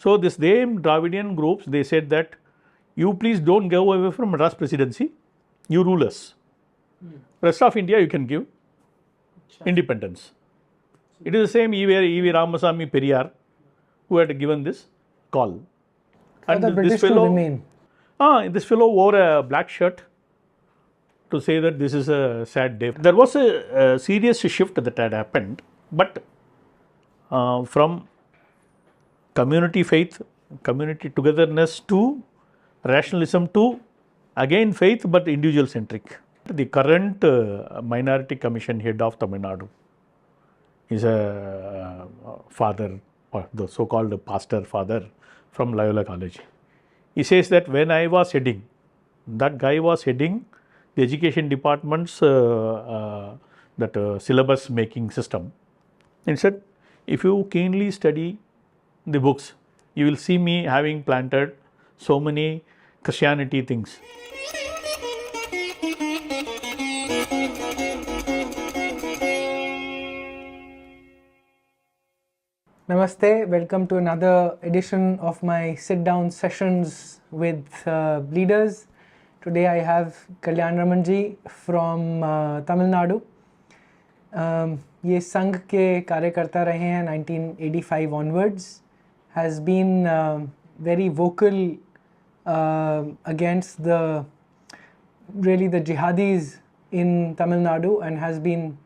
So this same Dravidian groups, they said that you please don't go away from Madras presidency, you rule us. Rest of India you can give independence. It is the same E.V. Ramasamy Periyar who had given this call. For the British to remain. This fellow wore a black shirt to say that this is a sad day. There was a serious shift that had happened, but from community faith, community togetherness to rationalism to again faith but individual centric. The current minority commission head of Tamil Nadu is a father, or the so-called pastor father from Loyola College. He says that when I was heading, that guy was heading the education department's syllabus making system. And said, if you keenly study the books, you will see me having planted so many Christianity things. Namaste, welcome to another edition of my sit-down sessions with leaders. Today I have Kalyan Raman ji from Tamil Nadu. ये संघ के कार्यकर्ता रहे हैं 1985 onwards. Has been very vocal against the jihadis in Tamil Nadu and has been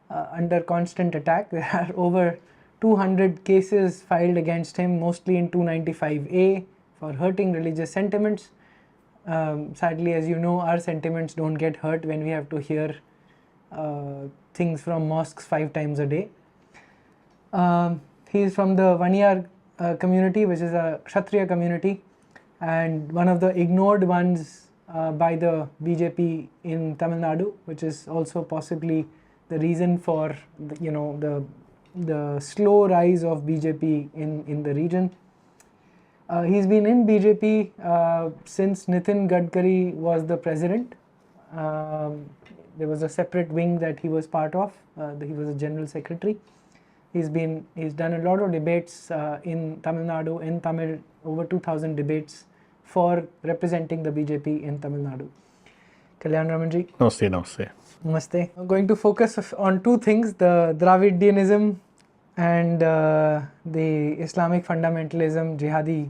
under constant attack. There are over 200 cases filed against him, mostly in 295A for hurting religious sentiments. Sadly, as you know, our sentiments don't get hurt when we have to hear things from mosques 5 times a day. He is from the Vaniyar community, which is a Kshatriya community, and one of the ignored ones by the BJP in Tamil Nadu, which is also possibly the reason for the slow rise of BJP in the region. He's been in BJP since Nitin Gadkari was the president. There was a separate wing that he was part of. He was a general secretary. He's done a lot of debates in Tamil Nadu, in Tamil, over 2,000 debates for representing the BJP in Tamil Nadu. Kalyan Ramanji. Namaste, namaste. Namaste. I'm going to focus on two things, the Dravidianism and the Islamic fundamentalism, jihadi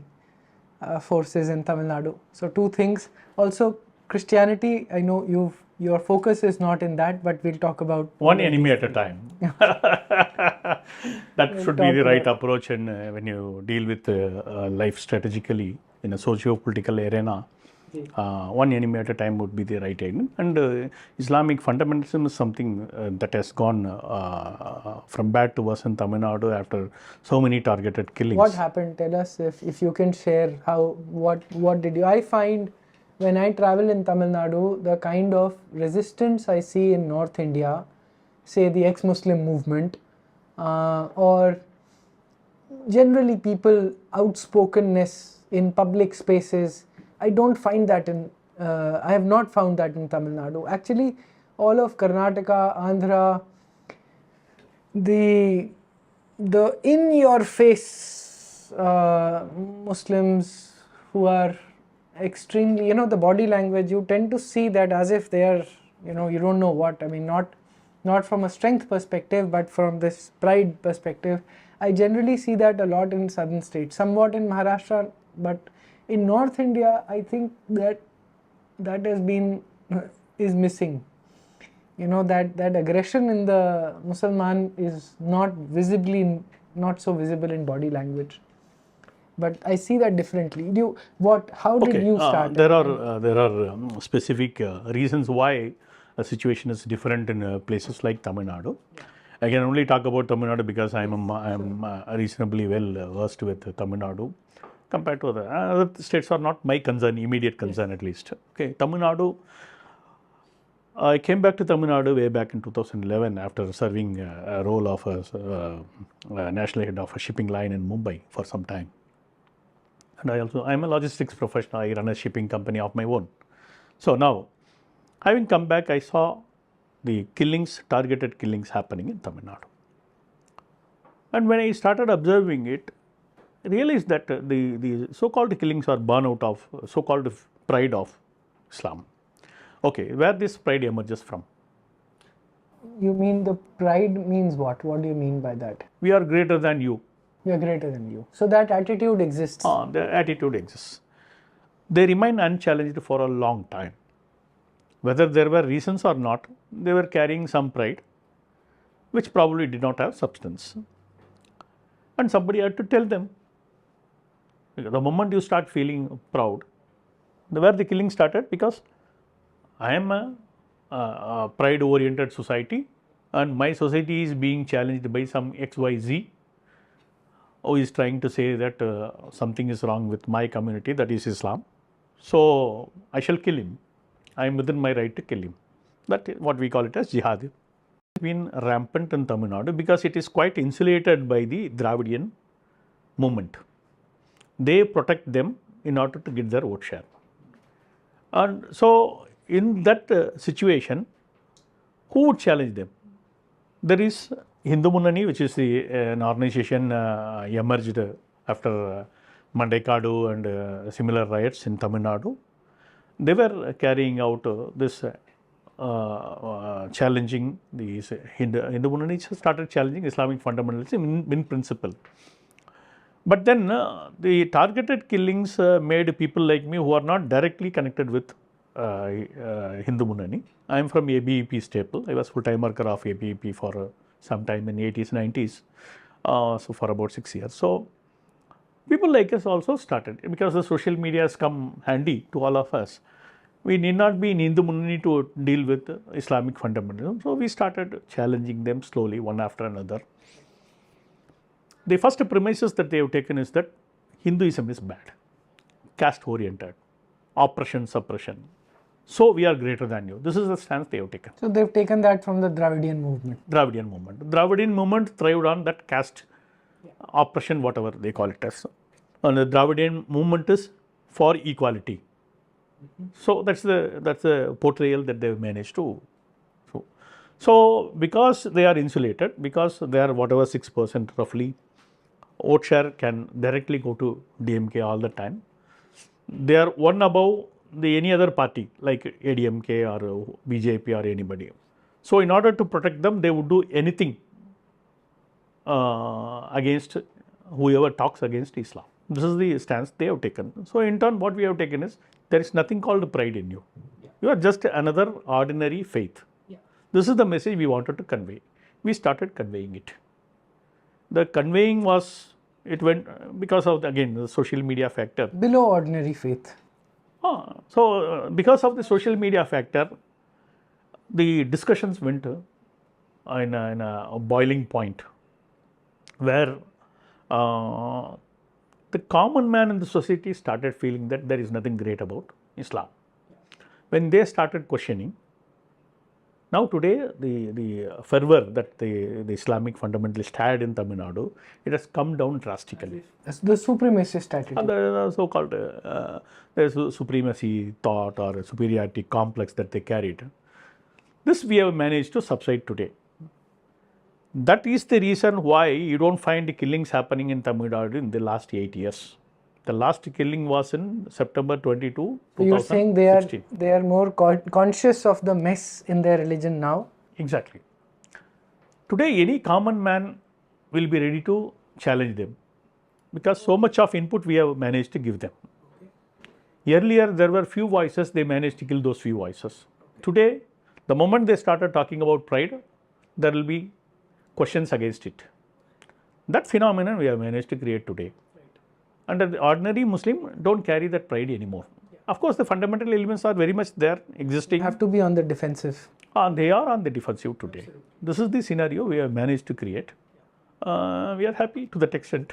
forces in Tamil Nadu. So two things. Also Christianity, I know your focus is not in that, but we'll talk about one enemy at a time. That should be the right approach, and when you deal with life strategically in a socio-political arena, one enemy at a time would be the right aim. And Islamic fundamentalism is something that has gone from bad to worse in Tamil Nadu after so many targeted killings. What happened? Tell us if you can share what did you... I find when I travel in Tamil Nadu, the kind of resistance I see in North India, say the ex-Muslim movement, or generally people outspokenness in public spaces, I don't find that I have not found that in Tamil Nadu. Actually, all of Karnataka, Andhra, the in-your-face Muslims who are extremely, the body language, you tend to see that as if they are, you don't know what. I mean, not from a strength perspective, but from this pride perspective. I generally see that a lot in southern states, somewhat in Maharashtra, but in North India, I think that is missing. That aggression in the Musalman is not so visible in body language. But I see that differently. How did you start? There are specific reasons why a situation is different in places like Tamil Nadu. I can only talk about Tamil Nadu because I am reasonably well versed with Tamil Nadu. Compared to other states are not my concern, immediate concern at least. Okay, Tamil Nadu, I came back to Tamil Nadu way back in 2011 after serving a role of a national head of a shipping line in Mumbai for some time. And I'm a logistics professional, I run a shipping company of my own. So now, having come back, I saw the targeted killings happening in Tamil Nadu. And when I started observing it, realized that the so-called killings are born out of so-called pride of Islam. Okay, where this pride emerges from? You mean the pride means what? What do you mean by that? We are greater than you. We are greater than you. So that attitude exists. The attitude exists. They remain unchallenged for a long time. Whether there were reasons or not, they were carrying some pride, which probably did not have substance. And somebody had to tell them. The moment you start feeling proud, where the killing started, because I am a pride-oriented society, and my society is being challenged by some XYZ who is trying to say that something is wrong with my community, that is Islam. So I shall kill him. I am within my right to kill him. That is what we call it as Jihad. It's been rampant in Tamil Nadu because it is quite insulated by the Dravidian movement. They protect them in order to get their vote share. And so in that situation, who would challenge them? There is Hindu Munnani, which is an organization emerged after Mandaikadu and similar riots in Tamil Nadu. They were carrying out this challenging these Hindu Munnani started challenging Islamic fundamentalism in principle. But then the targeted killings made people like me who are not directly connected with Hindu Munnani. I am from ABVP staple. I was full-time worker of ABVP for some time in 80s, 90s, so for about 6 years. So people like us also started, because the social media has come handy to all of us. We need not be in Hindu Munnani to deal with Islamic fundamentalism. So we started challenging them slowly, one after another. The first premises that they have taken is that Hinduism is bad, caste-oriented, oppression, suppression. So we are greater than you. This is the stance they have taken. So they've taken that from the Dravidian movement. Dravidian movement. The Dravidian movement thrived on that caste oppression, whatever they call it as. And the Dravidian movement is for equality. So that's the portrayal that they've managed to. So because they are insulated, because they are whatever 6% roughly, vote share can directly go to DMK all the time. They are one above any other party like ADMK or BJP or anybody. So in order to protect them, they would do anything against whoever talks against Islam. This is the stance they have taken. So in turn, what we have taken is, there is nothing called pride in you. You are just another ordinary faith. This is the message we wanted to convey. We started conveying it. The conveying was, it went because of, again, the social media factor. Below ordinary faith. So because of the social media factor, the discussions went in a boiling point where the common man in the society started feeling that there is nothing great about Islam. When they started questioning, now today the fervor that the Islamic fundamentalists had in Tamil Nadu, it has come down drastically. That's the supremacist attitude. The so-called supremacy thought or superiority complex that they carried. This we have managed to subside today. That is the reason why you don't find killings happening in Tamil Nadu in the last 8 years. The last killing was in September 22, 2016. So you're saying they are more conscious of the mess in their religion now? Exactly. Today, any common man will be ready to challenge them, because so much of input we have managed to give them. Earlier, there were few voices, they managed to kill those few voices. Today, the moment they started talking about pride, there will be questions against it. That phenomenon we have managed to create today. And the ordinary Muslim don't carry that pride anymore. Of course, the fundamental elements are very much there, existing. Have to be on the defensive. They are on the defensive today. Absolutely. This is the scenario we have managed to create. We are happy to that extent.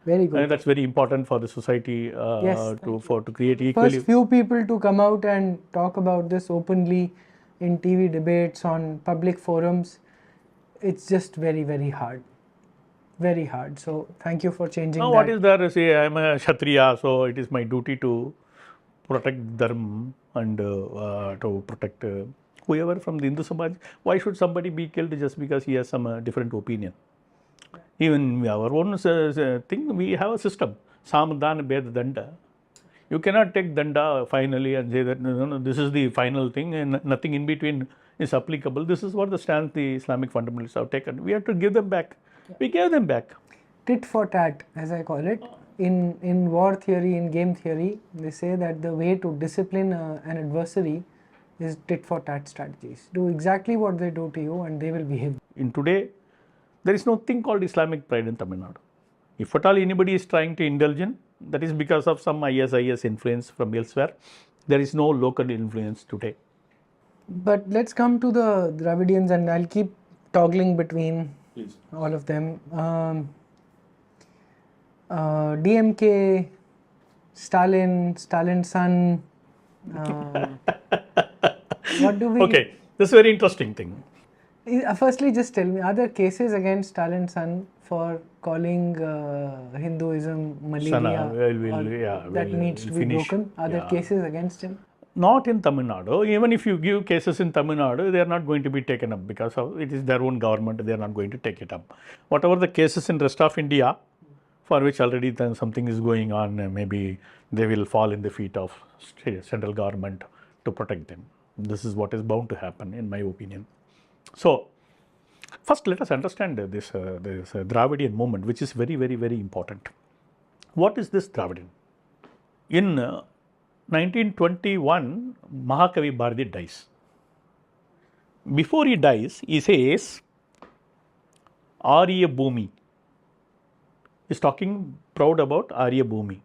Very good. And that's very important for the society to create equality. First few people to come out and talk about this openly in TV debates, on public forums. It's just very, very hard. Very hard. So thank you for changing that. What is there? Say I am a Kshatriya, so it is my duty to protect Dharma and to protect whoever from the Hindu Samaj. Why should somebody be killed just because he has some different opinion? Even our own thing, we have a system. Samadhan Bed Danda. You cannot take Danda finally and say that no, this is the final thing and nothing in between is applicable. This is what the stance the Islamic fundamentalists have taken. We have to give them back. Yeah. We gave them back. Tit for tat, as I call it. In war theory, in game theory, they say that the way to discipline an adversary is tit for tat strategies. Do exactly what they do to you and they will behave. In today, there is no thing called Islamic pride in Tamil Nadu. If at all anybody is trying to indulge in, that is because of some IS influence from elsewhere. There is no local influence today. But let's come to the Dravidians, and I'll keep toggling between all of them. DMK, Stalin's son. What do we... Okay, this is a very interesting thing. Firstly, just tell me, are there cases against Stalin's son for calling Hinduism malaria that needs to be broken? Are there cases against him? Not in Tamil Nadu. Even if you give cases in Tamil Nadu, they are not going to be taken up because of it is their own government. They are not going to take it up. Whatever the cases in rest of India, for which already something is going on, maybe they will fall in the feet of central government to protect them. This is what is bound to happen, in my opinion. So, first let us understand this Dravidian movement, which is very, very, very important. What is this Dravidian? In 1921, Mahakavi Bharati dies. Before he dies, he says, Arya Bhumi. He is talking proud about Arya Bhumi.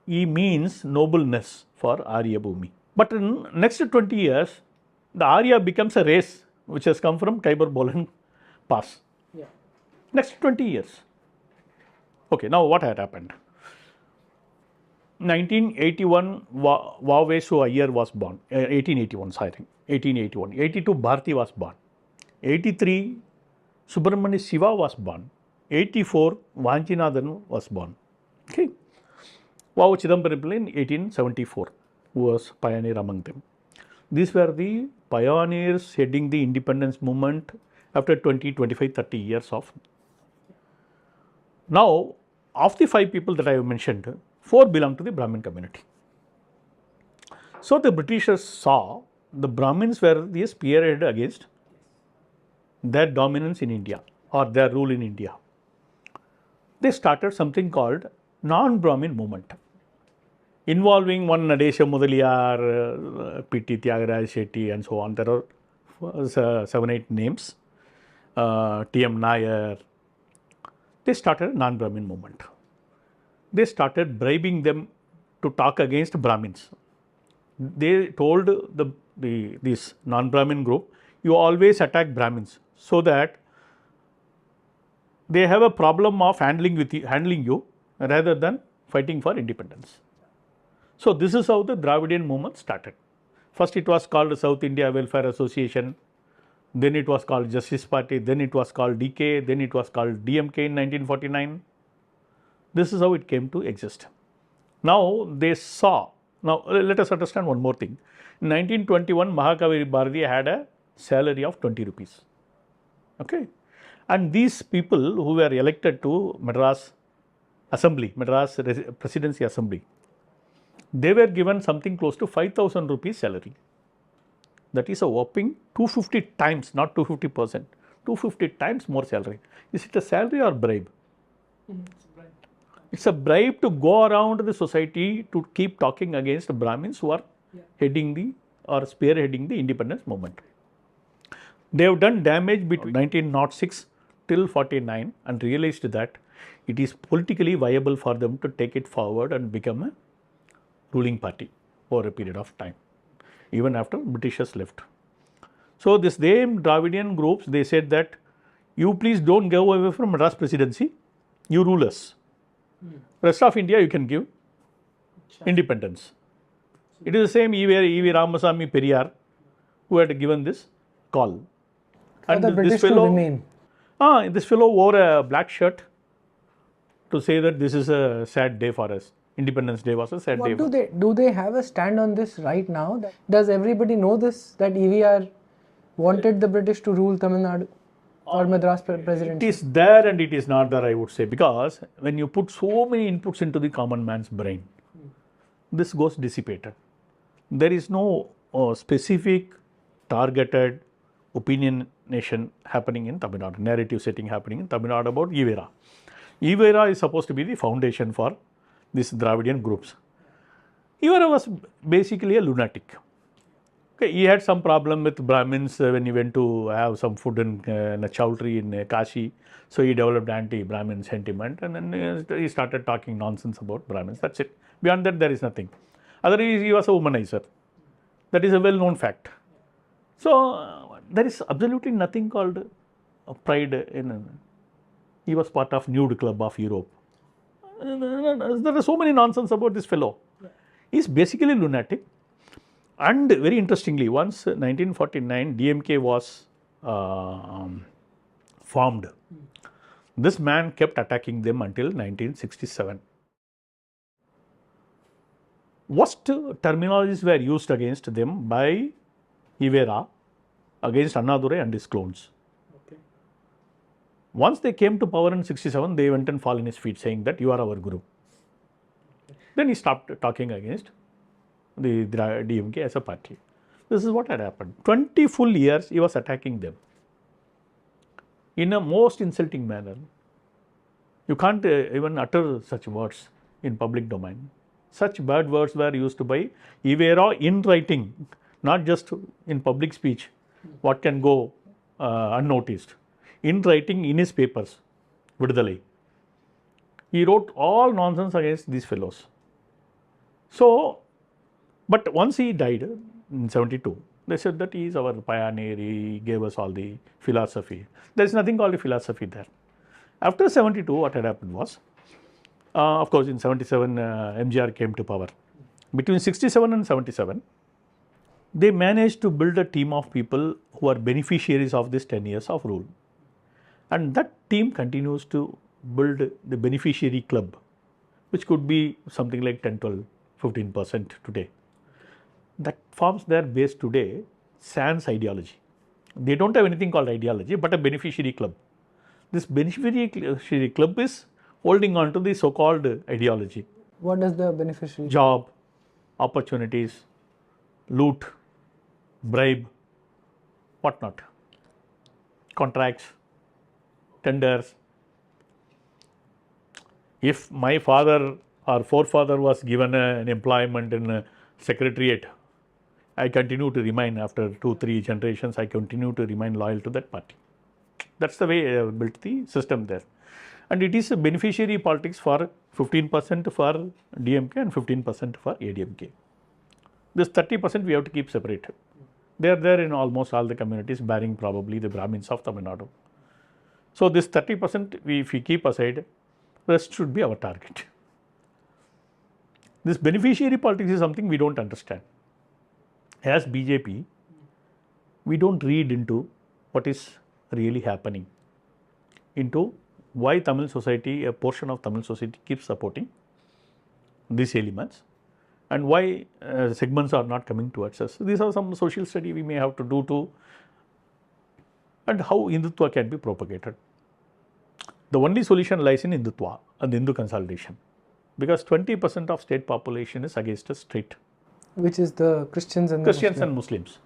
He means nobleness for Arya Bhumi. But in next 20 years, the Arya becomes a race which has come from Khyber Bolan Pass. Yeah. Next 20 years. Okay, now what had happened? 1981, Vavesu Iyer was born. 1881, I think. 1881. 82, Bharati was born. 83, Subramanya Shiva was born. 84, Vanchinathan was born. Okay. Vavu Chidambaram in 1874, who was pioneer among them. These were the pioneers heading the independence movement after 20, 25, 30 years of. Now, of the 5 people that I have mentioned, 4 belong to the Brahmin community. So, the Britishers saw the Brahmins were the spearhead against their dominance in India or their rule in India. They started something called non-Brahmin movement, involving one Nadesha Mudaliyar, P.T. Tyagaraj Shetty and so on. There are 7-8 names, T.M. Nair. They started a non-Brahmin movement. They started bribing them to talk against Brahmins. They told this non-Brahmin group, you always attack Brahmins so that they have a problem of handling you rather than fighting for independence. So, this is how the Dravidian movement started. First it was called South India Welfare Association, then it was called Justice Party, then it was called DK, then it was called DMK in 1949. This is how it came to exist. Now, they saw, now let us understand one more thing. In 1921, Mahakavi Bharati had a salary of 20 rupees. Okay. And these people who were elected to Madras Assembly, Madras Presidency Assembly, they were given something close to 5,000 rupees salary. That is a whopping 250 times, not 250%, 250 times more salary. Is it a salary or bribe? It's a bribe to go around the society to keep talking against Brahmins who are heading the or spearheading the independence movement. They have done damage between 1906 till 49 and realized that it is politically viable for them to take it forward and become a ruling party for a period of time, even after Britishers left. So, this same Dravidian groups, they said that you please don't go away from Madras Presidency, you rule us. Rest of India you can give independence. It is the same E.V. Ramasamy Periyar who had given this call. And the British to remain. This fellow wore a black shirt to say that this is a sad day for us. Independence Day was a sad day. Do they have a stand on this right now? Does everybody know this, that EVR wanted the British to rule Tamil Nadu? or Madras It presidency? is there and it is not there, I would say, because when you put so many inputs into the common man's brain, this goes dissipated. There is no specific targeted opinionation happening in Tamil Nadu, narrative setting happening in Tamil Nadu about EVR. EVR is supposed to be the foundation for these Dravidian groups. EVR was basically a lunatic. Okay, he had some problem with Brahmins when he went to have some food in a chowdhury in Kashi. So he developed anti-Brahmin sentiment and then he started talking nonsense about Brahmins. That's it. Beyond that, there is nothing. Otherwise, he was a womanizer. That is a well-known fact. So there is absolutely nothing called pride in. He was part of Nude Club of Europe. There are so many nonsense about this fellow. He is basically lunatic. And very interestingly, once 1949 DMK was formed, this man kept attacking them until 1967. Worst terminologies were used against them by EVR, against Annadurai and his clones. Okay. Once they came to power in 67, they went and fall in his feet saying that you are our guru. Okay. Then he stopped talking against the DMK as a party. This is what had happened. 20 full years he was attacking them in a most insulting manner. You can't even utter such words in public domain. Such bad words were used by EVR in writing, not just in public speech, what can go unnoticed. In writing in his papers, Vidudalai. He wrote all nonsense against these fellows. So, but once he died in 72, they said that he is our pioneer, he gave us all the philosophy. There is nothing called a philosophy there. After 72, what had happened was, of course, in 77, MGR came to power. Between 67 and 77, they managed to build a team of people who are beneficiaries of this 10 years of rule. And that team continues to build the beneficiary club, which could be something like 10, 12, 15% today. That forms their base today, sans ideology. They don't have anything called ideology, but a beneficiary club. This beneficiary club is holding on to the so-called ideology. What does the beneficiary? Job, opportunities, loot, bribe, whatnot, contracts, tenders. If my father or forefather was given an employment in a secretariat, I continue to remain after 2-3 generations, I continue to remain loyal to that party. That's the way I have built the system there. And it is a beneficiary politics for 15% for DMK and 15% for ADMK. This 30% we have to keep separated. They are there in almost all the communities, barring probably the Brahmins of Tamil Nadu. So this 30% if we keep aside, rest should be our target. This beneficiary politics is something we don't understand. As BJP, we don't read into what is really happening, into why Tamil society, a portion of Tamil society keeps supporting these elements and why segments are not coming towards us. These are some social study we may have to do to, and how Hindutva can be propagated. The only solution lies in Hindutva and Hindu consolidation, because 20% of state population is against us straight. Which is the Christians and and Muslims.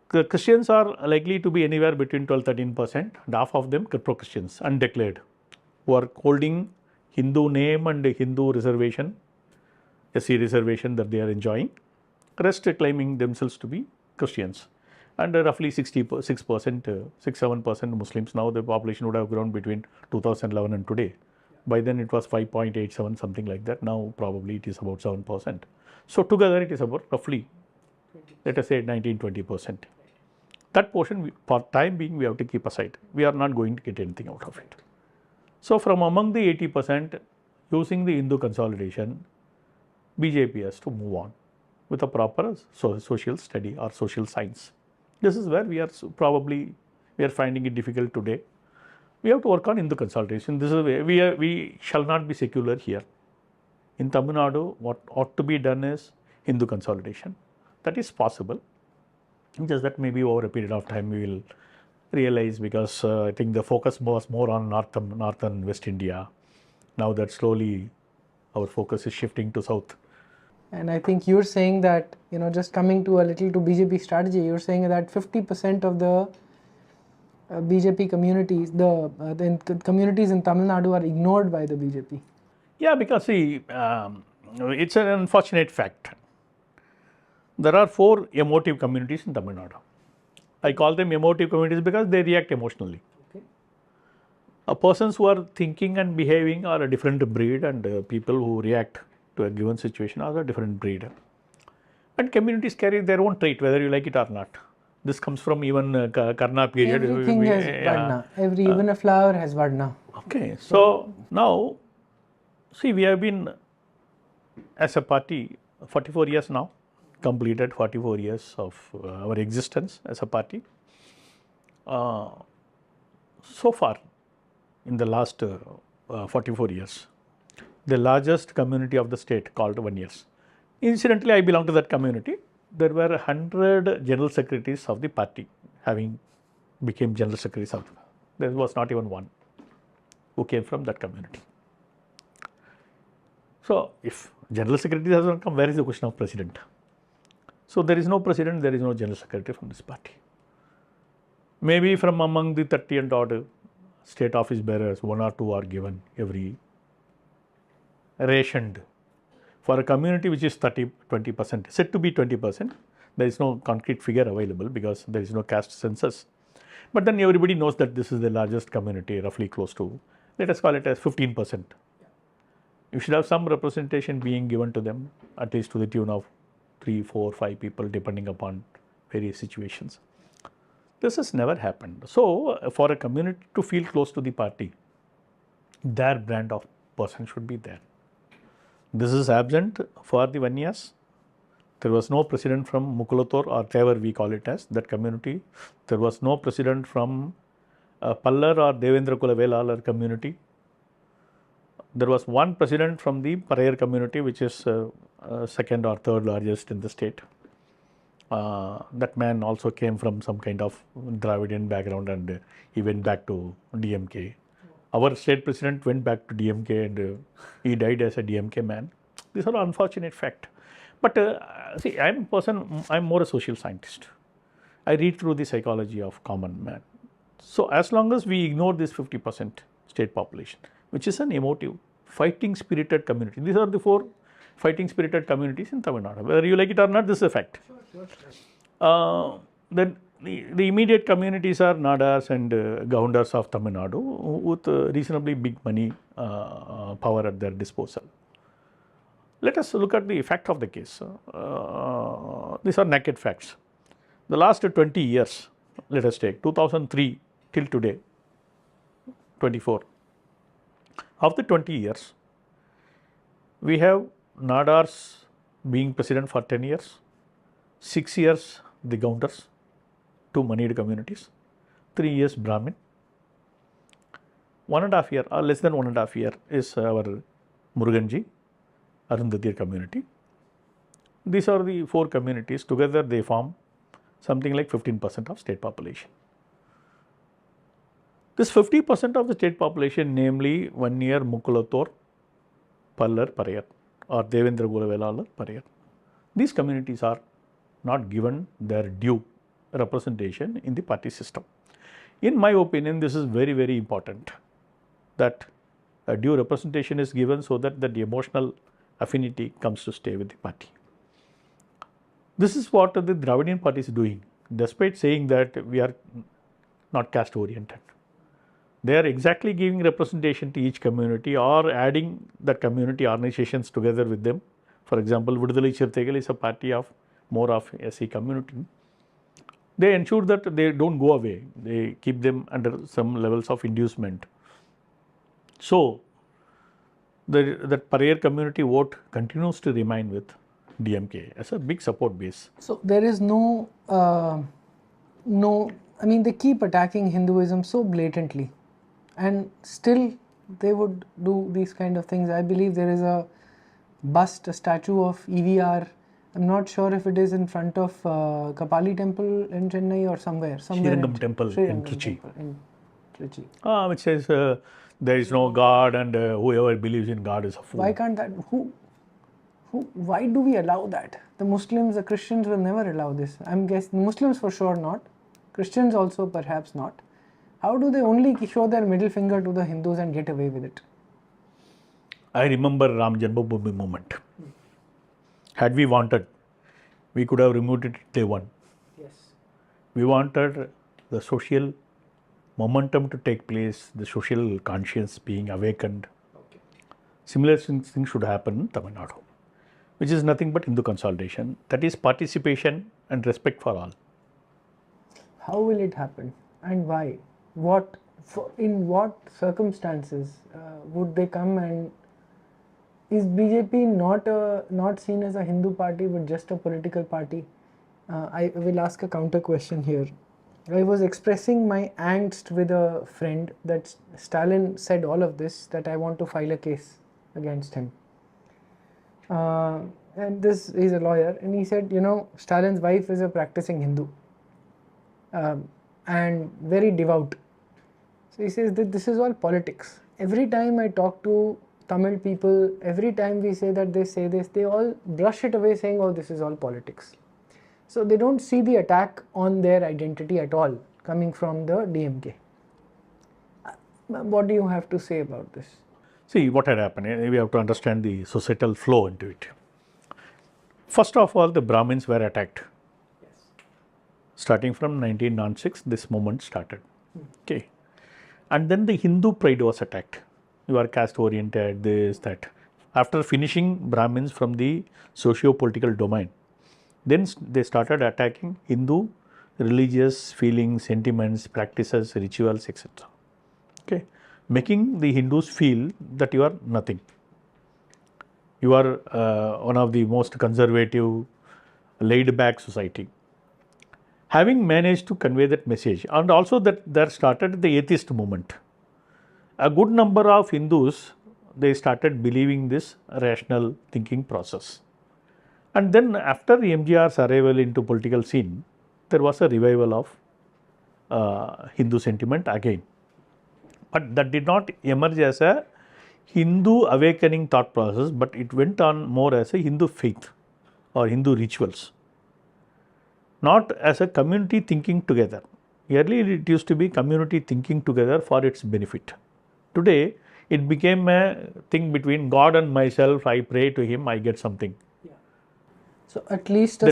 The Christians are likely to be anywhere between 12-13%, and half of them pro-Christians, undeclared, who are holding Hindu name and Hindu reservation, SC reservation that they are enjoying, rest claiming themselves to be Christians. And roughly 6-7% Muslims. Now the population would have grown between 2011 and today. By then it was 5.87, something like that. Now probably it is about 7%. So together it is about roughly, let us say 19-20%. That portion, for time being, we have to keep aside. We are not going to get anything out of it. So from among the 80%, using the Hindu consolidation, BJP has to move on with a proper social study or social science. This is where we are probably, we are finding it difficult today. We have to work on Hindu consolidation. This is where we shall not be secular here. In Tamil Nadu, what ought to be done is Hindu consolidation. That is possible. Just that maybe over a period of time we will realize, because I think the focus was more on northern West India. Now that slowly our focus is shifting to south. And I think you're saying that, just coming to a little to BJP strategy, you're saying that 50% of the BJP communities, the communities in Tamil Nadu are ignored by the BJP. Yeah, because see, it's an unfortunate fact. There are 4 emotive communities in Tamil Nadu. I call them emotive communities because they react emotionally. Okay. Persons who are thinking and behaving are a different breed, and people who react to a given situation are a different breed. And communities carry their own trait, whether you like it or not. This comes from even Karna period. Everything has Varna. Even a flower has Varna. Okay, so now, see, we have been as a party 44 years now, completed 44 years of our existence as a party. So far, in the last 44 years, the largest community of the state called 1 years. Incidentally, I belong to that community. There were 100 general secretaries of the party having became general secretaries of the party. There was not even one who came from that community. So, if general secretary has not come, where is the question of president? So, there is no president, there is no general secretary from this party. Maybe from among the 30 and odd state office bearers, 1 or 2 are given every rationed. For a community which is 20%, said to be 20%, there is no concrete figure available because there is no caste census. But then everybody knows that this is the largest community, roughly close to, let us call it as 15%. You should have some representation being given to them, at least to the tune of 3, 4, 5 people, depending upon various situations. This has never happened. So, for a community to feel close to the party, their brand of person should be there. This is absent for the 1 years. There was no president from Mukulathur, or whatever we call it as, that community. There was no president from Pallar or Devendra Kulavelar community. There was one president from the Parayar community, which is second or third largest in the state. That man also came from some kind of Dravidian background, and he went back to DMK. Our state president went back to DMK, and he died as a DMK man. These are unfortunate fact. But see, I'm more a social scientist. I read through the psychology of common man. So as long as we ignore this 50% state population, which is an emotive, fighting spirited community. These are the 4 fighting spirited communities in Tamil Nadu. Whether you like it or not, this is a fact. Then the immediate communities are Nadars and Gaundars of Tamil Nadu with reasonably big money power at their disposal. Let us look at the fact of the case. These are naked facts. The last 20 years, let us take 2003 till today, 24. Of the 20 years, we have Nadars being president for 10 years, 6 years the Gaundars, 2 moneyed communities, 3 years Brahmin. 1.5 year or less than 1.5 year is our Muruganji, Arundhathir community. These are the 4 communities. Together they form something like 15% of state population. This 50% of the state population, namely 1 year Mukulathur, Pallar, Parayar, or Devendra Kulavelar, Parayar. These communities are not given their due representation in the party system. In my opinion, this is very, very important that a due representation is given so that the emotional affinity comes to stay with the party. This is what the Dravidian party is doing, despite saying that we are not caste oriented. They are exactly giving representation to each community or adding the community organizations together with them. For example, Vidudalai Chirthagal is a party of more of SC community. They ensure that they don't go away. They keep them under some levels of inducement. So, that Parayar community vote continues to remain with DMK as a big support base. So, there is no, I mean, they keep attacking Hinduism so blatantly, and still they would do these kind of things. I believe there is a bust, a statue of EVR I'm not sure if it is in front of Kapali temple in Chennai or somewhere. Srirangam temple in Srirangam Trichy. temple in Trichy. Which says there is no God and whoever believes in God is a fool. Why can't that? Why do we allow that? The Muslims, the Christians will never allow this. I'm guessing Muslims for sure not. Christians also perhaps not. How do they only show their middle finger to the Hindus and get away with it? I remember Ram Janmabhoomi movement. Had we wanted, we could have removed it day one. Yes. We wanted the social momentum to take place, the social conscience being awakened. Okay. Similar things should happen in Tamil Nadu, which is nothing but Hindu consolidation. That is participation and respect for all. How will it happen and why? In what circumstances would they come, and is BJP not seen as a Hindu party but just a political party? I will ask a counter question here. I was expressing my angst with a friend that Stalin said all of this, that I want to file a case against him. And he's a lawyer, and he said, Stalin's wife is a practicing Hindu and very devout. So he says that this is all politics. Every time I talk to Tamil people, every time we say that they say this, they all brush it away saying, oh, this is all politics. So they don't see the attack on their identity at all coming from the DMK. What do you have to say about this? See, what had happened, we have to understand the societal flow into it. First of all, the Brahmins were attacked. Yes. Starting from 1906, this movement started. Okay. And then the Hindu pride was attacked. You are caste oriented, this, that. After finishing Brahmins from the socio-political domain, then they started attacking Hindu religious feelings, sentiments, practices, rituals, etc. Okay. Making the Hindus feel that you are nothing. You are one of the most conservative, laid-back society. Having managed to convey that message, and also that there started the atheist movement. A good number of Hindus, they started believing this rational thinking process. And then after MGR's arrival into political scene, there was a revival of Hindu sentiment again. But that did not emerge as a Hindu awakening thought process, but it went on more as a Hindu faith or Hindu rituals. Not as a community thinking together. Earlier it used to be community thinking together for its benefit. Today it became a thing between God and myself. I pray to him, I get something. Yeah. So at least a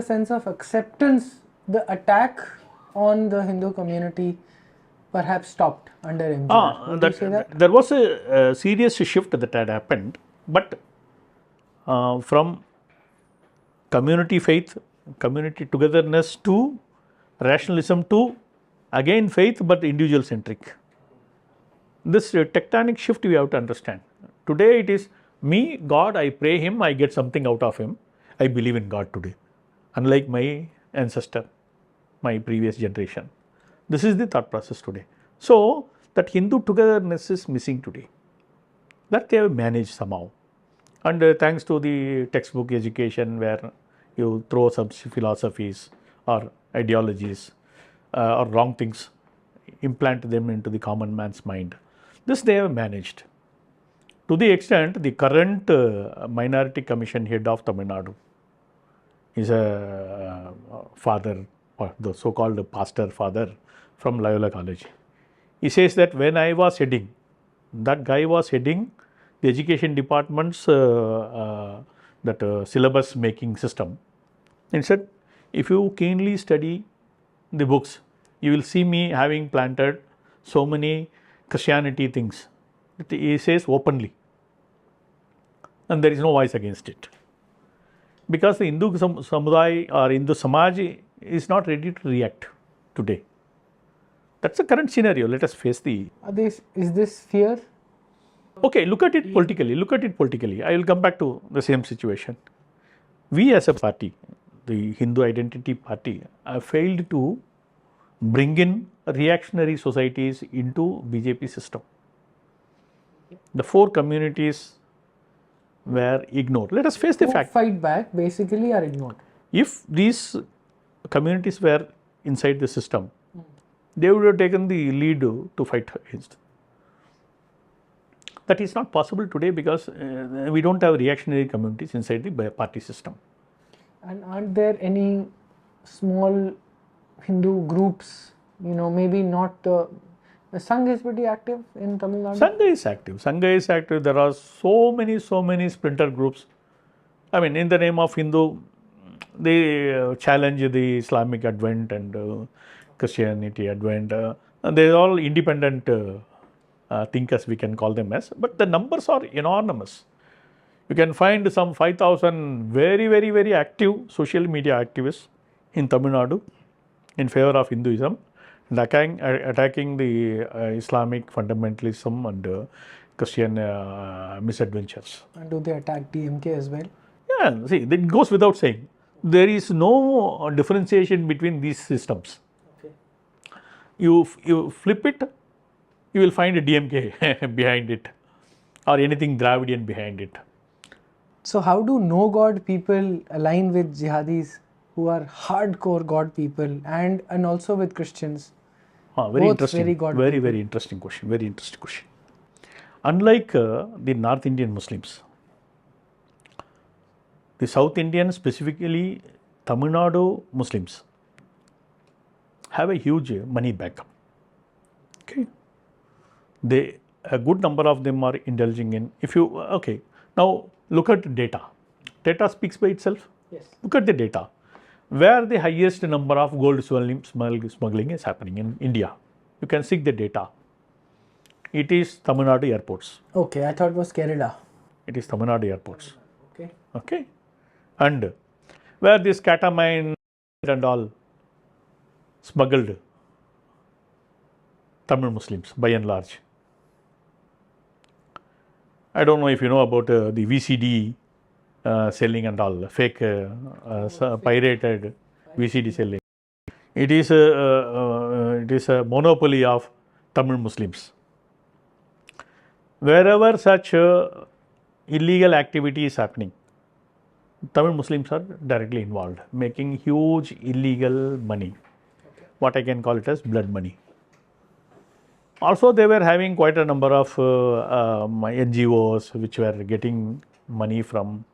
sense of acceptance. The attack on the Hindu community perhaps stopped under MGR. There was a serious shift that had happened, but from community faith, community togetherness to rationalism to again faith but individual centric. This tectonic shift we have to understand. Today it is me, God, I pray him, I get something out of him. I believe in God today. Unlike my ancestor, my previous generation. This is the thought process today. So that Hindu togetherness is missing today. That they have managed somehow. And thanks to the textbook education where you throw some philosophies or ideologies or wrong things, implant them into the common man's mind. This they have managed. To the extent, the current minority commission head of Tamil Nadu is a father, or the so-called pastor father from Loyola College. He says that when I was heading, that guy was heading the education department's syllabus making system. And said, if you keenly study the books, you will see me having planted so many Christianity things. He says openly. And there is no voice against it. Because the Hindu Samuday or Hindu Samaj is not ready to react today. That's the current scenario. Let us face the... Is this fear? Okay, look at it politically. I will come back to the same situation. We as a party, the Hindu Identity Party, have failed to bring in reactionary societies into BJP system. The four communities were ignored. Let us face the Who fact. fight back basically are ignored. If these communities were inside the system, they would have taken the lead to fight against. That is not possible today because we don't have reactionary communities inside the party system. And aren't there any small Hindu groups, maybe not the Sangha is pretty active in Tamil Nadu? Sangha is active. Sangha is active. There are so many splinter groups. I mean, in the name of Hindu, they challenge the Islamic Advent and Christianity Advent. And they are all independent thinkers, we can call them as. But the numbers are enormous. You can find some 5,000 very active social media activists in Tamil Nadu in favor of Hinduism, attacking the Islamic fundamentalism and Christian misadventures. And do they attack DMK as well? Yeah, see, it goes without saying. There is no differentiation between these systems. Okay. You flip it, you will find a DMK behind it or anything Dravidian behind it. So how do no God people align with jihadis who are hardcore God people and also with Christians? Very Both interesting. very God Very people. interesting question. Very interesting question. Unlike the North Indian Muslims, the South Indian, specifically Tamil Nadu Muslims, have a huge money backup. Okay, a good number of them are indulging in. Now look at data. Data speaks by itself. Yes. Look at the data. Where the highest number of gold smuggling is happening in India. You can seek the data. It is Tamil Nadu airports. Okay, I thought it was Kerala. It is Tamil Nadu airports. Okay. Okay. And where this catamine and all smuggled Tamil Muslims by and large. I don't know if you know about the VCD selling and all, fake pirated VCD selling. It is a monopoly of Tamil Muslims. Wherever such illegal activity is happening, Tamil Muslims are directly involved, making huge illegal money. What I can call it as blood money. Also, they were having quite a number of NGOs which were getting money from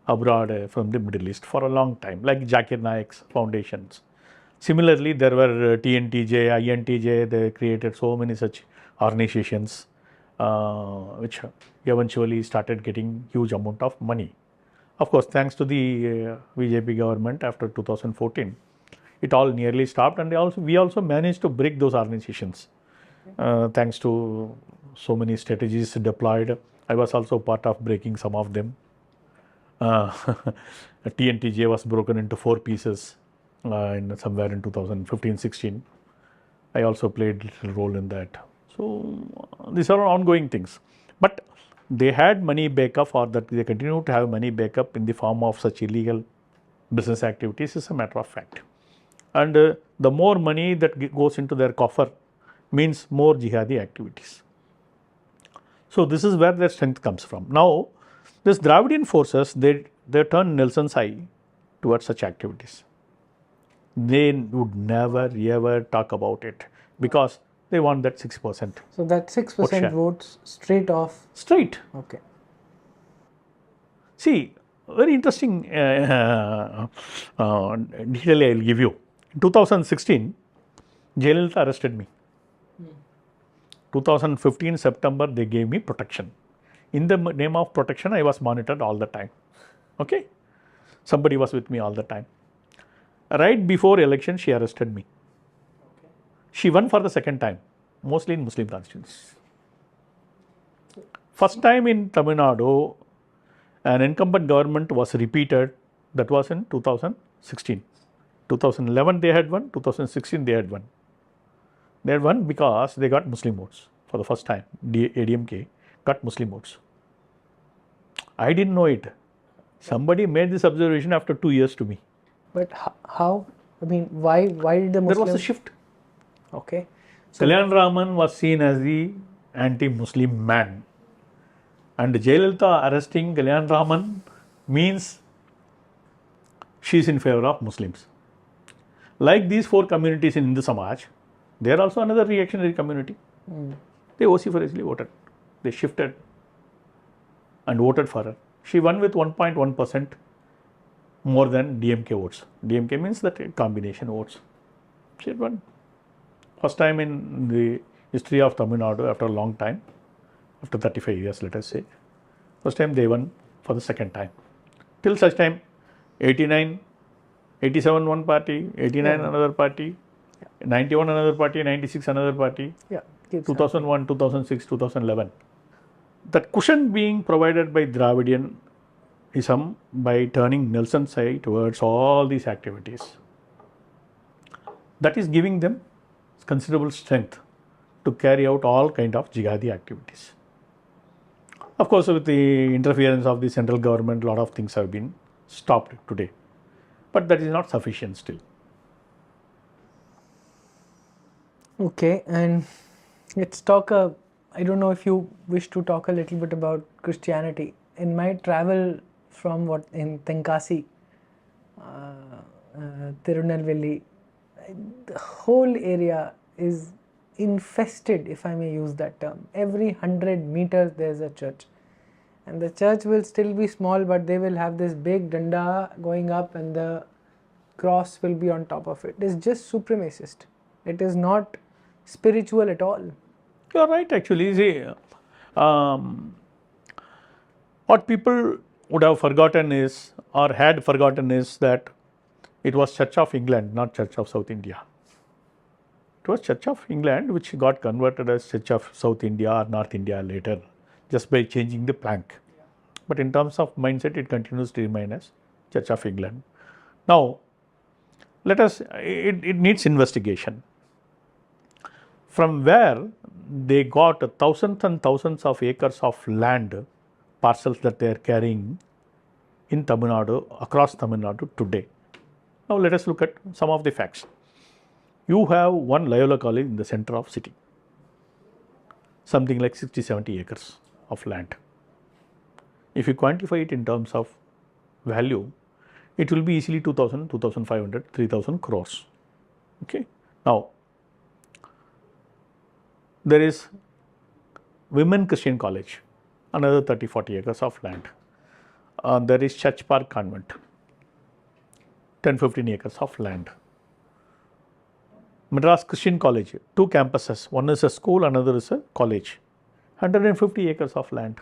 abroad, from the Middle East for a long time, like Zakir Naik's foundations. Similarly, there were TNTJ, INTJ, they created so many such organizations which eventually started getting huge amount of money. Of course, thanks to the BJP government after 2014, it all nearly stopped, and we also managed to break those organizations thanks to so many strategies deployed. I was also part of breaking some of them. TNTJ was broken into 4 pieces somewhere in 2015-16. I also played a little role in that. So these are ongoing things. But they had money backup, or that they continue to have money backup in the form of such illegal business activities is a matter of fact. And the more money that goes into their coffer means more jihadi activities. So this is where their strength comes from. Now, this Dravidian forces, they turn Nelson's eye towards such activities. They would never ever talk about it because they want that 6%. So that 6% votes straight off. Straight. Okay. See, very interesting detail I will give you. In 2016, Jayalalitha arrested me. 2015 September, they gave me protection. In the name of protection, I was monitored all the time. Okay? Somebody was with me all the time. Right before election, she arrested me. Okay. She won for the second time, mostly in Muslim constituencies. First time in Tamil Nadu, an incumbent government was repeated. That was in 2016. 2011 they had won, 2016 they had won. They had won because they got Muslim votes for the first time. ADMK got Muslim votes. I didn't know it. Somebody made this observation after 2 years to me. But how? I mean, why did the Muslims... There was a shift. Okay. So Kalyan Raman was seen as the anti-Muslim man. And Jayalalitha arresting Kalyan Raman means she is in favor of Muslims. Like these 4 communities in Hindu Samaj, they are also another reactionary community. They vociferously voted. They shifted and voted for her. She won with 1.1% more than DMK votes. DMK means that combination votes. She had won. First time in the history of Tamil Nadu after a long time, after 35 years, let us say. First time they won for the second time. Till such time, 89, 87 one party, 89 another party, 91 another party, 96 another party, 2001, 2006, 2011. That cushion being provided by Dravidianism by turning Nelson's side towards all these activities, that is giving them considerable strength to carry out all kind of jihadi activities. Of course, with the interference of the central government, a lot of things have been stopped today. But that is not sufficient still. Okay, and let's talk, I don't know if you wish to talk a little bit about Christianity. In my travel from in Tenkasi, Tirunelveli, the whole area is infested, if I may use that term. Every 100 meters there is a church. And the church will still be small, but they will have this big danda going up and the cross will be on top of it. It is just supremacist. It is not spiritual at all. You are right, actually. See, what people would have forgotten is, or had forgotten is, that it was Church of England, not Church of South India. It was Church of England which got converted as Church of South India or North India later, just by changing the plank. But in terms of mindset, it continues to remain as Church of England. Now, it needs investigation. From where they got thousands and thousands of acres of land, parcels that they are carrying in Tamil Nadu, across Tamil Nadu today. Now, let us look at some of the facts. You have one Loyola College in the center of city, something like 60-70 acres of land. If you quantify it in terms of value, it will be easily 2,000, 2,500, 3,000 crores. Okay. Now, there is Women Christian College, another 30-40 acres of land. There is Church Park Convent, 10-15 acres of land. Madras Christian College, 2 campuses, one is a school, another is a college, 150 acres of land.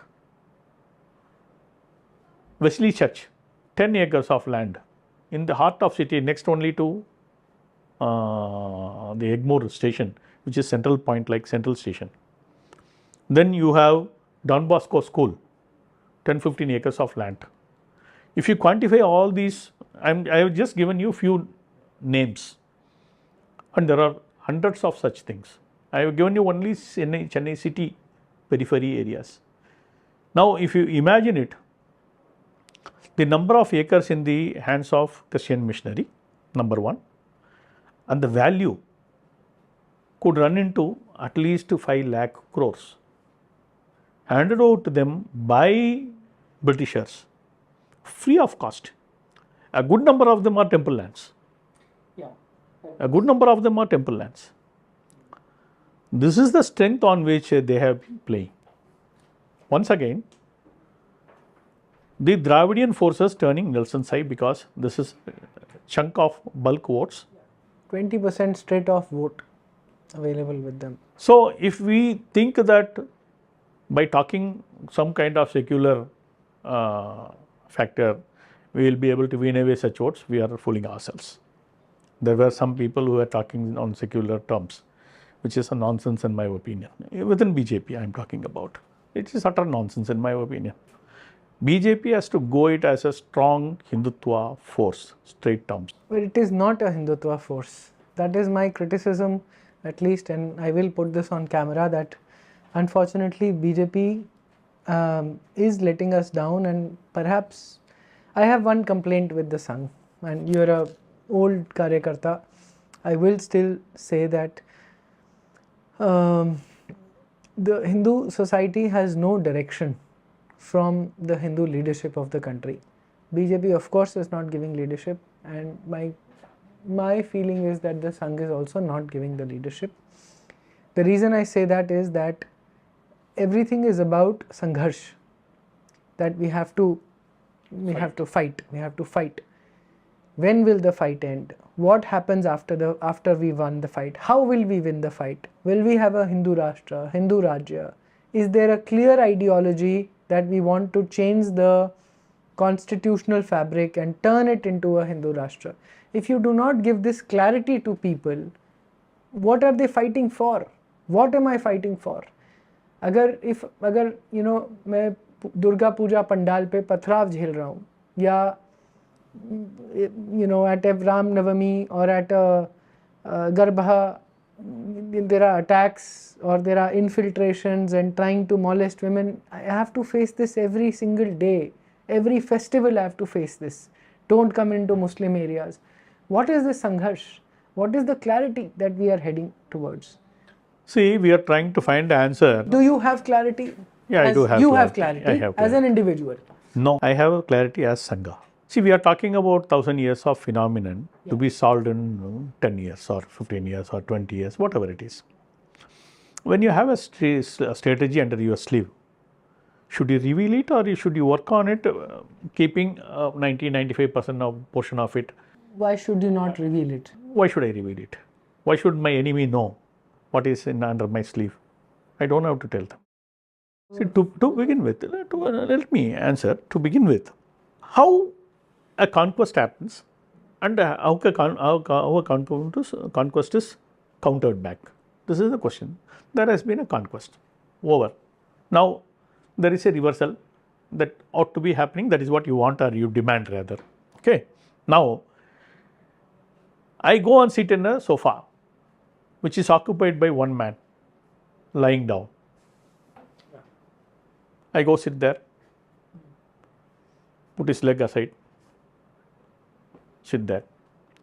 Wesley Church, 10 acres of land in the heart of city, next only to the Egmore station, which is central point like central station. Then you have Don Bosco School, 10-15 acres of land. If you quantify all these, I have just given you few names, and there are hundreds of such things. I have given you only Chennai city periphery areas. Now, if you imagine it, the number of acres in the hands of Christian missionary, number one, and the value could run into at least 5 lakh crores handed over to them by Britishers free of cost. A good number of them are temple lands. A good number of them are temple lands. This is the strength on which they have been playing. Once again, the Dravidian forces turning Nelson's side because this is a chunk of bulk votes. 20% straight off vote available with them. So, if we think that by talking some kind of secular factor, we will be able to win away such votes, we are fooling ourselves. There were some people who were talking on secular terms, which is a nonsense in my opinion. Within BJP, I am talking about. It is utter nonsense in my opinion. BJP has to go it as a strong Hindutva force, straight terms. But it is not a Hindutva force. That is my criticism, at least, and I will put this on camera, that unfortunately BJP is letting us down, and perhaps I have one complaint with the Sangha, and you are a old Karyakarta. I will still say that the Hindu society has no direction. from the Hindu leadership of the country. BJP of course is not giving leadership, and my feeling is that the Sangha is also not giving the leadership. The reason I say that is that everything is about sangharsh, that we have to fight. When will the fight end? What happens after we won the fight? How will we win the fight? Will we have a Hindu Rashtra, Hindu Rajya? Is there a clear ideology that we want to change the constitutional fabric and turn it into a Hindu Rashtra? If you do not give this clarity to people, what are they fighting for? What am I fighting for? अगर मैं दुर्गा पूजा पंडाल पे पथराव झेल रहा हूँ, या at a Ram Navami or at a Garbha, there are attacks or there are infiltrations and trying to molest women. I have to face this every single day. Every festival I have to face this. Don't come into Muslim areas. What is the Sangharsh? What is the clarity that we are heading towards? See, we are trying to find the answer. Do you have clarity? Yeah, I do have you clarity. have clarity I have as clarity. an individual. No, I have clarity as Sangha. See, we are talking about 1,000 years of phenomenon to be solved in 10 years or 15 years or 20 years, whatever it is. When you have a strategy under your sleeve, should you reveal it or should you work on it, keeping 90-95% of portion of it? Why should you not reveal it? Why should I reveal it? Why should my enemy know what is under my sleeve? I don't have to tell them. See, to begin with, let me answer. To begin with, how a conquest happens and how a conquest is countered back. This is the question. There has been a conquest. Over. Now, there is a reversal that ought to be happening. That is what you want or you demand rather. Okay. Now, I go and sit in a sofa which is occupied by one man lying down. I go sit there, put his leg aside, sit there.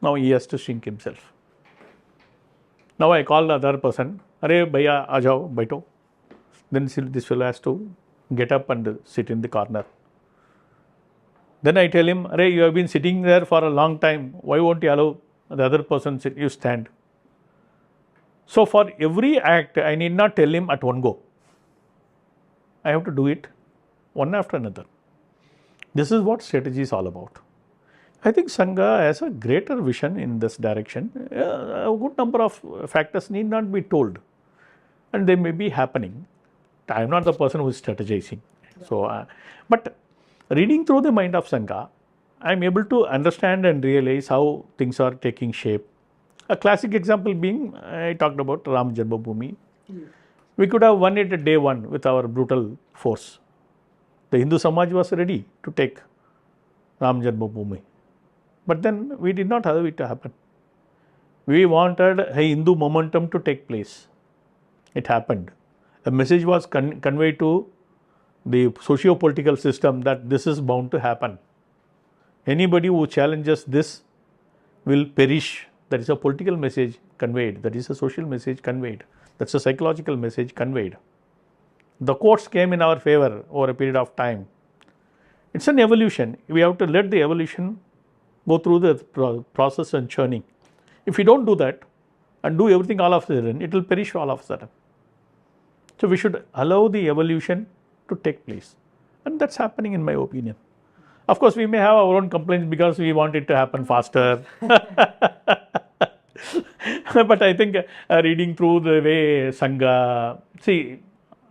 Now he has to shrink himself. Now I call the other person, Arey bhaiya, aa jao, baito. Then this fellow has to get up and sit in the corner. Then I tell him, Arey, you have been sitting there for a long time. Why won't you allow the other person sit? You stand. So for every act, I need not tell him at one go. I have to do it one after another. This is what strategy is all about. I think Sangha has a greater vision in this direction. A good number of factors need not be told, and they may be happening. I am not the person who is strategizing. So, but reading through the mind of Sangha, I am able to understand and realize how things are taking shape. A classic example being, I talked about Ram Janmabhoomi. We could have won it at day one with our brutal force. The Hindu Samaj was ready to take Ram Janmabhoomi. But then we did not allow it to happen. We wanted a Hindu momentum to take place. It happened. A message was conveyed to the socio-political system that this is bound to happen. Anybody who challenges this will perish. That is a political message conveyed. That is a social message conveyed. That's a psychological message conveyed. The courts came in our favor over a period of time. It's an evolution. We have to let the evolution go through the process and churning. If we don't do that and do everything all of a sudden, it will perish all of a sudden. So we should allow the evolution to take place. And that's happening in my opinion. Of course, we may have our own complaints because we want it to happen faster. But I think reading through the way Sangha, see,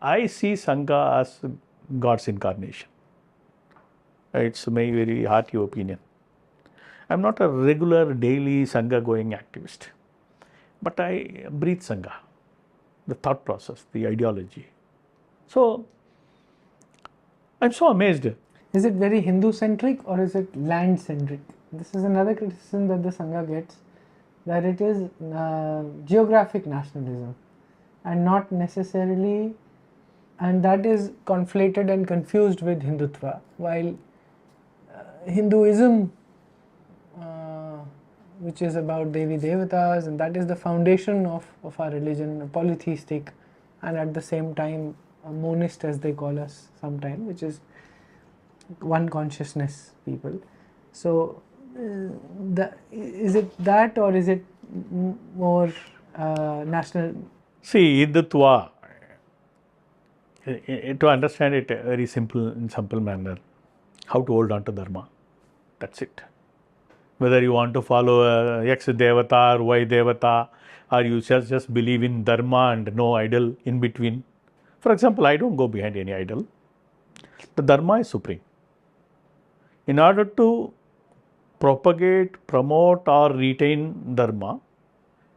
I see Sangha as God's incarnation. It's my very hearty opinion. I'm not a regular daily Sangha going activist, but I breathe Sangha, the thought process, the ideology. So, I'm so amazed. Is it very Hindu centric or is it land centric? This is another criticism that the Sangha gets, that it is geographic nationalism and not necessarily, and that is conflated and confused with Hindutva, while Hinduism, which is about Devi Devatas, and that is the foundation of our religion, polytheistic, and at the same time monist, as they call us sometimes, which is one consciousness people. So, is it that, or is it more national? See, Hindutva, to understand it very simple, in simple manner, how to hold on to Dharma. That's it. Whether you want to follow X Devata or Y Devata, or you just believe in Dharma and no idol in between. For example, I don't go behind any idol. The Dharma is supreme. In order to propagate, promote or retain Dharma,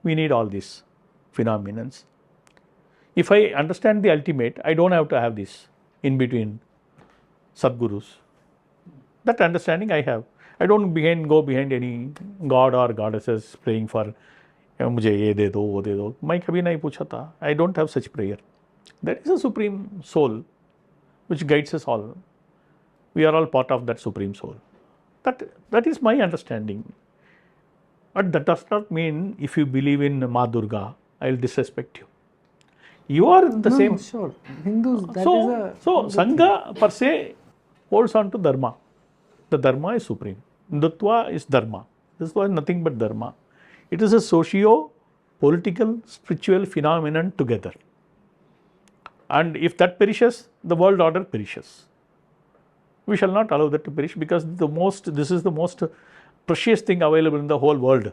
we need all these phenomena. If I understand the ultimate, I don't have to have this in between Sadgurus. That understanding I have. I don't go behind any god or goddesses praying for मुझे ये दे दो वो दे दो. मैं कभी नहीं पूछा था. I don't have such prayer. There is a supreme soul which guides us all. We are all part of that supreme soul. That is my understanding. But that does not mean if you believe in Ma Durga, I will disrespect you. You are in the same. Sure. Hindus, So Sangha per se holds on to Dharma. The Dharma is supreme. Hindutva is Dharma. This was nothing but Dharma. It is a socio-political, spiritual phenomenon together. And if that perishes, the world order perishes. We shall not allow that to perish, because this is the most precious thing available in the whole world.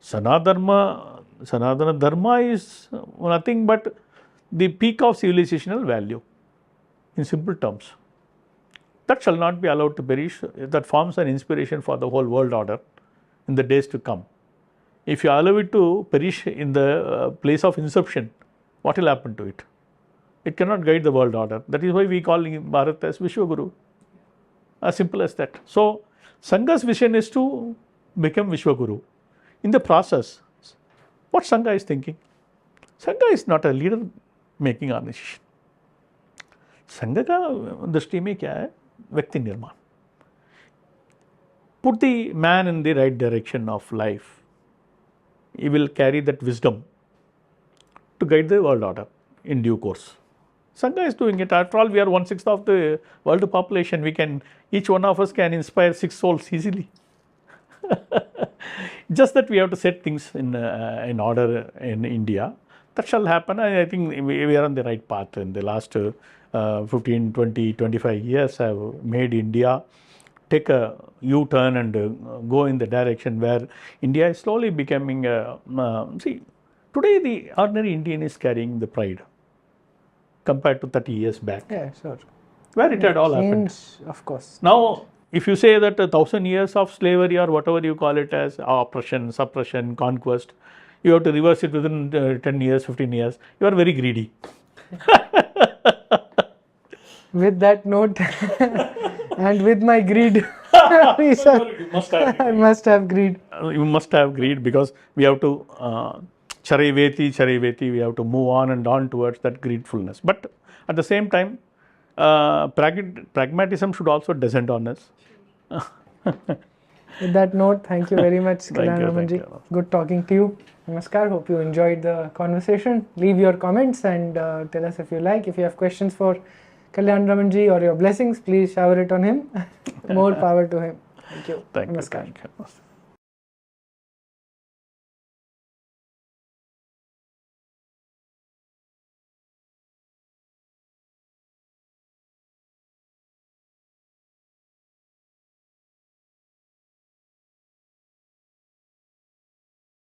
Sanatana Dharma is nothing but the peak of civilizational value, in simple terms. That shall not be allowed to perish. That forms an inspiration for the whole world order in the days to come. If you allow it to perish in the place of inception, what will happen to it? It cannot guide the world order. That is why we call Bharat as Vishwaguru. As simple as that. So, Sangha's vision is to become Vishwaguru. In the process, what Sangha is thinking? Sangha is not a leader making organization. Sangha का दृष्टि में क्या है? व्यक्ति निर्माण. Put the man in the right direction of life. He will carry that wisdom to guide the world order in due course. Sangha is doing it. After all, we are 1/6 of the world population. Each one of us can inspire 6 souls easily. Just that we have to set things in order in India. That shall happen. I think we are on the right path. In the last 15, 20, 25 years have made India take a U-turn and go in the direction where India is slowly becoming see, today the ordinary Indian is carrying the pride compared to 30 years back. Yeah, sure. Where it had all happened. Of course. Now, if you say that 1,000 years of slavery or whatever you call it as oppression, suppression, conquest, you have to reverse it within 10 years, 15 years, you are very greedy. With that note and with my greed, You must have I must have greed. You must have greed, because we have to chariveti, we have to move on and on towards that greedfulness. But at the same time, pragmatism should also descend on us. With that note, thank you very much, Kalyan you, Raman ji. thank you. Good talking to you. Namaskar. Hope you enjoyed the conversation. Leave your comments and tell us if you like. If you have questions for Kalyan Raman ji or your blessings, please shower it on him. More power to him. Thank you. Thank you. Namaskar. Thank you.